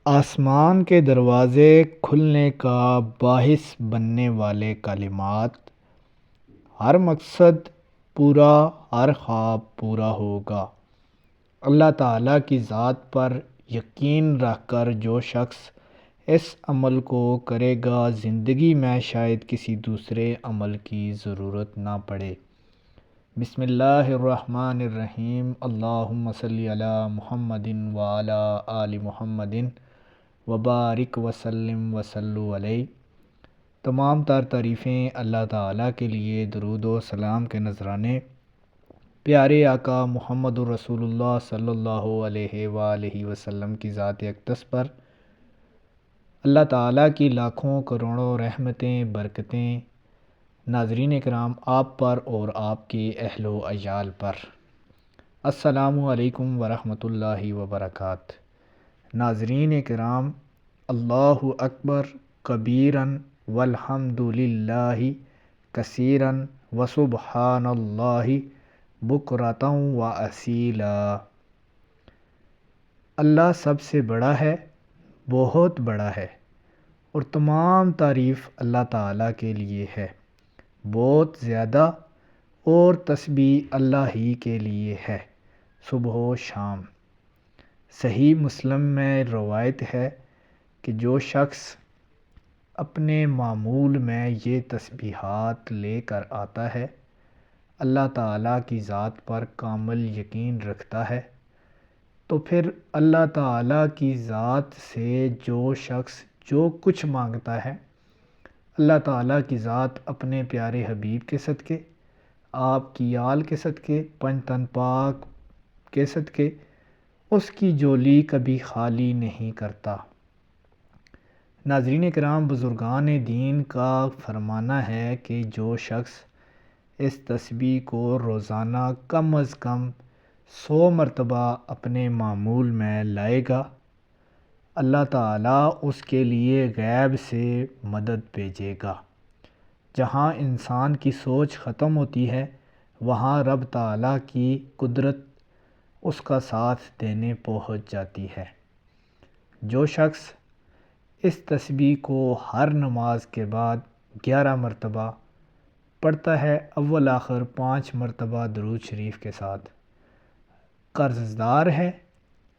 آسمان کے دروازے کھلنے کا باعث بننے والے کلمات، ہر مقصد پورا، ہر خواب پورا ہوگا۔ اللہ تعالیٰ کی ذات پر یقین رکھ کر جو شخص اس عمل کو کرے گا، زندگی میں شاید کسی دوسرے عمل کی ضرورت نہ پڑے۔ بسم اللہ الرحمن الرحیم۔ اللہم صلی علی محمد وعلی آل محمد وبارک وسلم وصلو علیہ۔ تمام تر تعریفیں اللہ تعالیٰ کے لیے، درود و سلام کے نذرانے پیارے آقا محمد الرسول اللہ صلی اللہ علیہ وآلہ وسلم کی ذات اقدس پر۔ اللہ تعالیٰ کی لاکھوں کروڑوں رحمتیں، برکتیں ناظرین کرام آپ پر اور آپ کے اہل و عیال پر۔ السلام علیکم ورحمۃ اللہ وبرکاتہ۔ ناظرین کرام، اللہ اکبر کبیرن والحمد للہ کثیرن وسبحان اللہ بکرۃ واصیلا۔ اللہ سب سے بڑا ہے، بہت بڑا ہے، اور تمام تعریف اللہ تعالیٰ کے لیے ہے، بہت زیادہ، اور تسبیح اللہ ہی کے لیے ہے، صبح و شام۔ صحیح مسلم میں روایت ہے کہ جو شخص اپنے معمول میں یہ تسبیحات لے کر آتا ہے، اللہ تعالیٰ کی ذات پر کامل یقین رکھتا ہے، تو پھر اللہ تعالیٰ کی ذات سے جو شخص جو کچھ مانگتا ہے، اللہ تعالیٰ کی ذات اپنے پیارے حبیب کے صدقے، آپ کی آل کے صدقے، پنج تن پاک کے صدقے اس کی جولی کبھی خالی نہیں کرتا۔ ناظرین کرام، بزرگان دین کا فرمانا ہے کہ جو شخص اس تسبیح کو روزانہ کم از کم 100 مرتبہ اپنے معمول میں لائے گا، اللہ تعالیٰ اس کے لیے غیب سے مدد بھیجے گا۔ جہاں انسان کی سوچ ختم ہوتی ہے، وہاں رب تعالیٰ کی قدرت اس کا ساتھ دینے پہنچ جاتی ہے۔ جو شخص اس تسبیح کو ہر نماز کے بعد 11 مرتبہ پڑھتا ہے، اول آخر 5 مرتبہ درود شریف کے ساتھ، قرض دار ہے،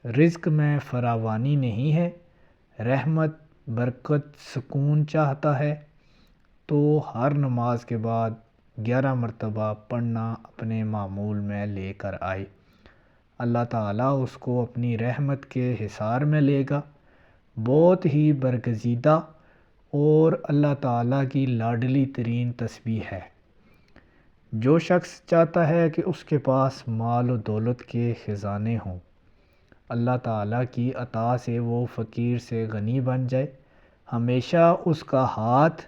رزق میں فراوانی نہیں ہے، رحمت، برکت، سکون چاہتا ہے، تو ہر نماز کے بعد 11 مرتبہ پڑھنا اپنے معمول میں لے کر آئے۔ اللہ تعالیٰ اس کو اپنی رحمت کے حصار میں لے گا۔ بہت ہی برگزیدہ اور اللہ تعالیٰ کی لاڈلی ترین تسبیح ہے۔ جو شخص چاہتا ہے کہ اس کے پاس مال و دولت کے خزانے ہوں، اللہ تعالیٰ کی عطا سے وہ فقیر سے غنی بن جائے، ہمیشہ اس کا ہاتھ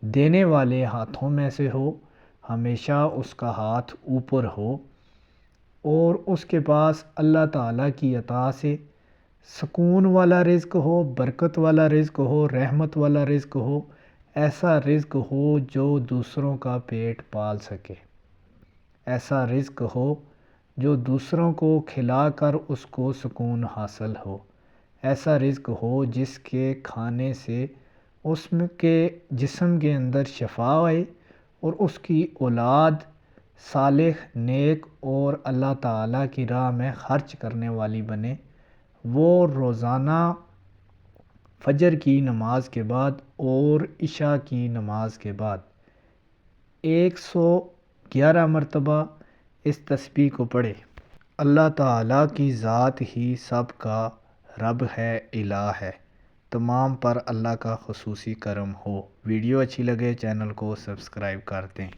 دینے والے ہاتھوں میں سے ہو، ہمیشہ اس کا ہاتھ اوپر ہو، اور اس کے پاس اللہ تعالیٰ کی عطا سے سکون والا رزق ہو، برکت والا رزق ہو، رحمت والا رزق ہو، ایسا رزق ہو جو دوسروں کا پیٹ پال سکے، ایسا رزق ہو جو دوسروں کو کھلا کر اس کو سکون حاصل ہو، ایسا رزق ہو جس کے کھانے سے اس کے جسم کے اندر شفا آئے اور اس کی اولاد صالح، نیک اور اللہ تعالیٰ کی راہ میں خرچ کرنے والی بنے۔ وہ روزانہ فجر کی نماز کے بعد اور عشاء کی نماز کے بعد 111 مرتبہ اس تسبیح کو پڑھے۔ اللہ تعالیٰ کی ذات ہی سب کا رب ہے، الہ ہے، تمام پر اللہ کا خصوصی کرم ہو۔ ویڈیو اچھی لگے چینل کو سبسکرائب کر دیں۔